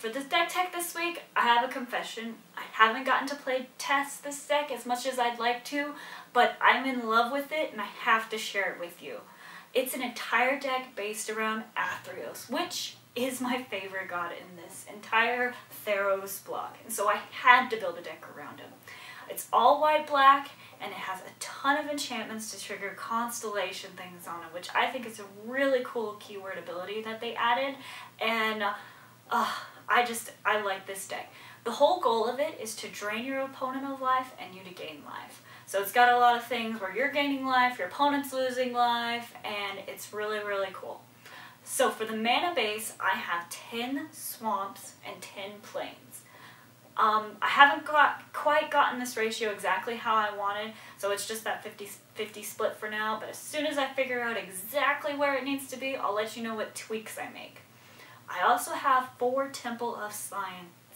for this deck tech this week, I have a confession. I haven't gotten to play test this deck as much as I'd like to, but I'm in love with it and I have to share it with you. It's an entire deck based around Athreos, which is my favorite god in this entire Thromes block, and so I had to build a deck around him. It's all white-black, and it has a ton of enchantments to trigger constellation things on it, which I think is a really cool keyword ability that they added, and I like this deck. The whole goal of it is to drain your opponent of life and you to gain life. So it's got a lot of things where you're gaining life, your opponent's losing life, and it's really, really cool. So for the mana base, I have 10 swamps and 10 plains. I haven't quite gotten this ratio exactly how I wanted, so it's just that 50-50 split for now, but as soon as I figure out exactly where it needs to be, I'll let you know what tweaks I make. I also have 4 Temple of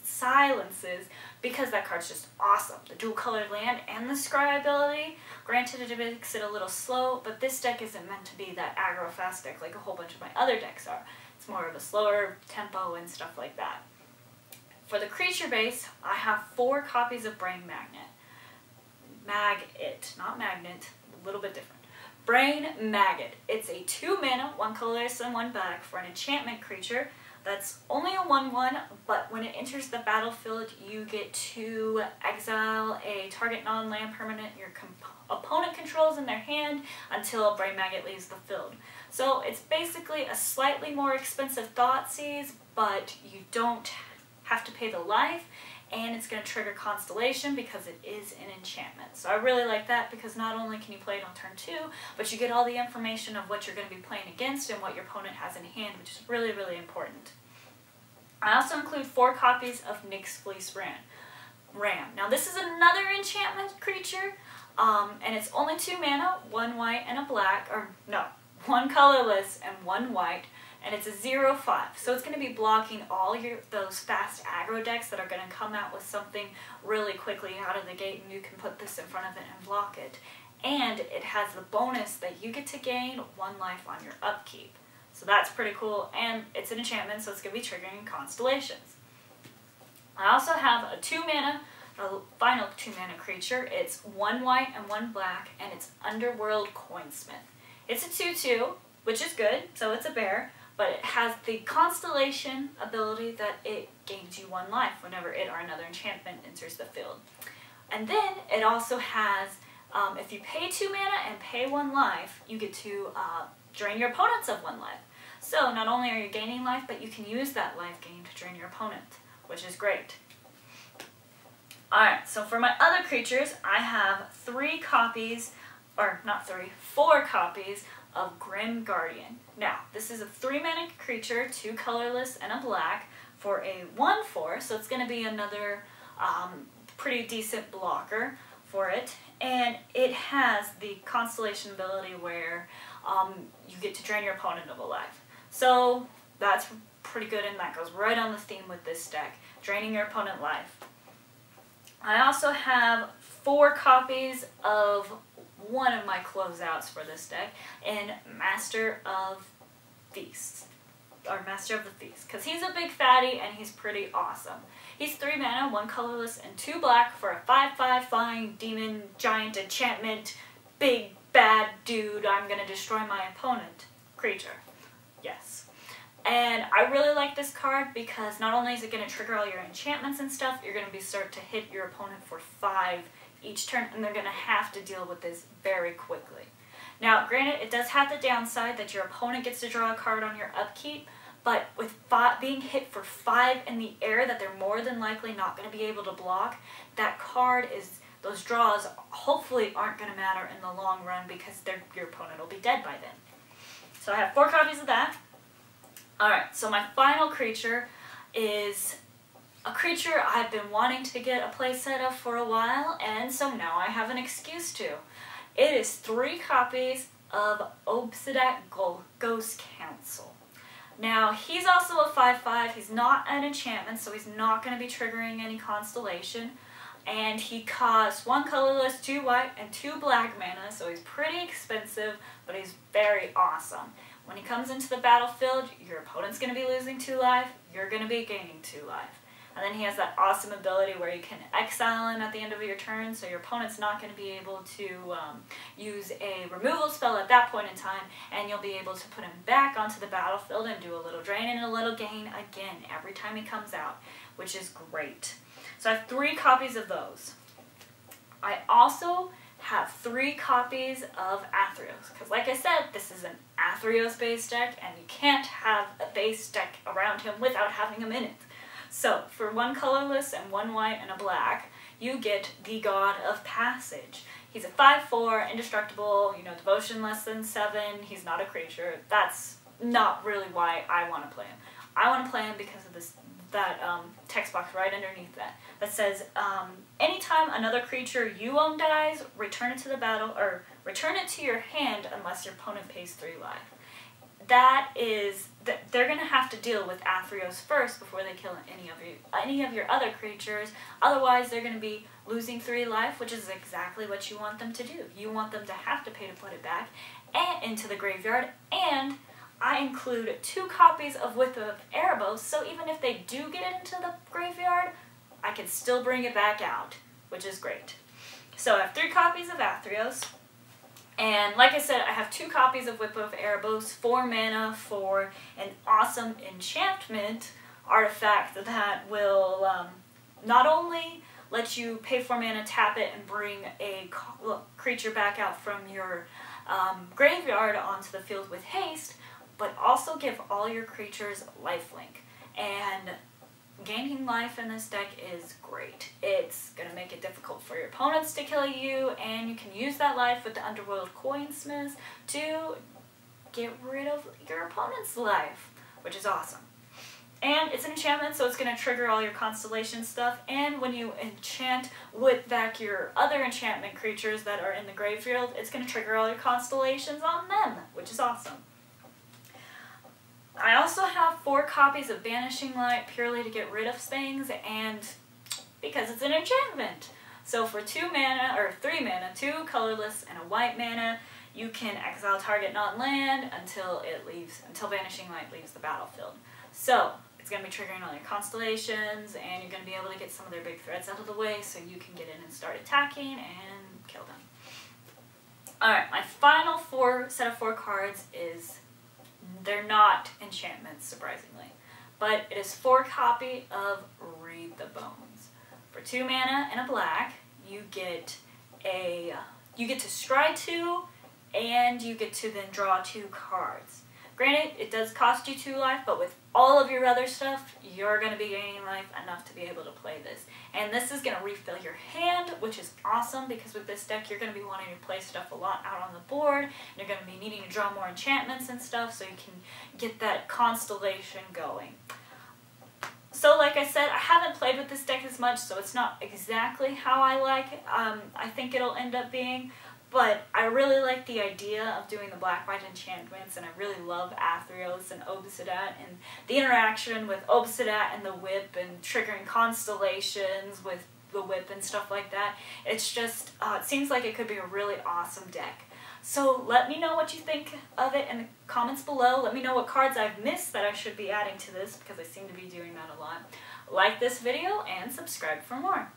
Silences because that card's just awesome. The dual colored land and the scry ability. Granted, it makes it a little slow, but this deck isn't meant to be that aggro fast deck like a whole bunch of my other decks are. It's more of a slower tempo and stuff like that. For the creature base, I have 4 copies of Brain Maggot, not magnet, a little bit different. Brain Maggot. It's a 2 mana, 1 colorless and 1 black for an enchantment creature that's only a 1/1, but when it enters the battlefield, you get to exile a target non-land permanent your opponent controls in their hand until Brain Maggot leaves the field. So it's basically a slightly more expensive Thoughtseize, but you don't have to pay the life, and it's going to trigger Constellation because it is an enchantment. So I really like that because not only can you play it on turn 2, but you get all the information of what you're going to be playing against and what your opponent has in hand, which is really, really important. I also include 4 copies of Nyx-Fleece Ram. Now this is another enchantment creature, and it's only 2 mana, 1 white and a black, or no, 1 colorless and 1 white, and it's a 0/5. So it's going to be blocking all those fast aggro decks that are going to come out with something really quickly out of the gate, and you can put this in front of it and block it. And it has the bonus that you get to gain 1 life on your upkeep. So that's pretty cool, and it's an enchantment, so it's going to be triggering constellations. I also have a 2 mana, a final 2 mana creature. It's 1 white and 1 black, and it's Underworld Coinsmith. It's a 2/2, which is good, so it's a bear, but it has the Constellation ability that it gains you 1 life whenever it or another enchantment enters the field. And then it also has, if you pay 2 mana and pay 1 life, you get to drain your opponents of 1 life. So not only are you gaining life, but you can use that life gain to drain your opponent, which is great. Alright, so for my other creatures, I have 3 copies, or not 3, 4 copies of Grim Guardian. Now, this is a 3 mana creature, 2 colorless and a black, for a 1/4, so it's going to be another pretty decent blocker for it. And it has the Constellation ability where you get to drain your opponent of a life. So that's pretty good, and that goes right on the theme with this deck, draining your opponent life. I also have 4 copies of one of my closeouts for this deck in Master of Feasts, or Master of the Feast, because he's a big fatty and he's pretty awesome. He's 3 mana, 1 colorless and 2 black for a 5/5 flying demon giant enchantment, big bad dude, I'm gonna destroy my opponent creature. Yes. And I really like this card because not only is it going to trigger all your enchantments and stuff, you're going to start to hit your opponent for 5 each turn, and they're going to have to deal with this very quickly. Now, granted, it does have the downside that your opponent gets to draw a card on your upkeep, but with being hit for 5 in the air that they're more than likely not going to be able to block, that card is, those draws hopefully aren't going to matter in the long run because your opponent will be dead by then. So I have 4 copies of that. Alright, so my final creature is a creature I've been wanting to get a playset of for a while, and so now I have an excuse to. It is 3 copies of Obzedat Ghost Council. Now, he's also a 5/5. He's not an enchantment, so he's not going to be triggering any constellation. And he costs 1 colorless, 2 white, and 2 black mana, so he's pretty expensive, but he's very awesome. When he comes into the battlefield, your opponent's going to be losing 2 life, you're going to be gaining 2 life. And then he has that awesome ability where you can exile him at the end of your turn, so your opponent's not going to be able to use a removal spell at that point in time, and you'll be able to put him back onto the battlefield and do a little drain and a little gain again every time he comes out, which is great. So I have 3 copies of those. I also have 3 copies of Athreos, because like I said, this is an Athreos base deck, and you can't have a base deck around him without having him in it. So, for 1 colorless and 1 white and a black, you get the God of Passage. He's a 5/4, indestructible, devotion less than 7, he's not a creature. That's not really why I want to play him. I want to play him because of that text box right underneath that says, anytime another creature you own dies, return it to the battle, or return it to your hand unless your opponent pays 3 life. They're going to have to deal with Athreos first before they kill any of your other creatures. Otherwise, they're going to be losing 3 life, which is exactly what you want them to do. You want them to have to pay to put it back and into the graveyard, and I include 2 copies of Whip of Erebos, so even if they do get it into the graveyard, I can still bring it back out, which is great. So I have 3 copies of Athreos. And like I said, I have 2 copies of Whip of Erebos, 4 mana for an awesome enchantment artifact that will not only let you pay 4 mana, tap it, and bring a creature back out from your graveyard onto the field with haste, but also give all your creatures lifelink. And gaining life in this deck is great. It's going to make it difficult for your opponents to kill you, and you can use that life with the Underworld Coinsmith to get rid of your opponent's life, which is awesome. And it's an enchantment, so it's going to trigger all your constellation stuff, and when you enchant with back your other enchantment creatures that are in the graveyard, it's going to trigger all your constellations on them, which is awesome. I also have 4 copies of Banishing Light purely to get rid of things, and because it's an enchantment. So for 2 mana, or 3 mana, 2 colorless and a white mana, you can exile target non-land until Banishing Light leaves the battlefield. So it's going to be triggering all your constellations, and you're going to be able to get some of their big threats out of the way so you can get in and start attacking and kill them. Alright, my final set of 4 cards is... they're not enchantments, surprisingly, but it is 4 copy of Read the Bones. For 2 mana and a black, you get to scry 2, and you get to then draw 2 cards. Granted, it does cost you 2 life, but with all of your other stuff, you're going to be gaining life enough to be able to play this. And this is going to refill your hand, which is awesome, because with this deck, you're going to be wanting to play stuff a lot out on the board, and you're going to be needing to draw more enchantments and stuff, so you can get that constellation going. So like I said, I haven't played with this deck as much, so it's not exactly how I like it. I think it'll end up being, but I really like the idea of doing the black-white enchantments, and I really love Athreos and Obzedat, and the interaction with Obzedat and the Whip, and triggering constellations with the Whip and stuff like that. It's just, it seems like it could be a really awesome deck. So let me know what you think of it in the comments below. Let me know what cards I've missed that I should be adding to this, because I seem to be doing that a lot. Like this video and subscribe for more.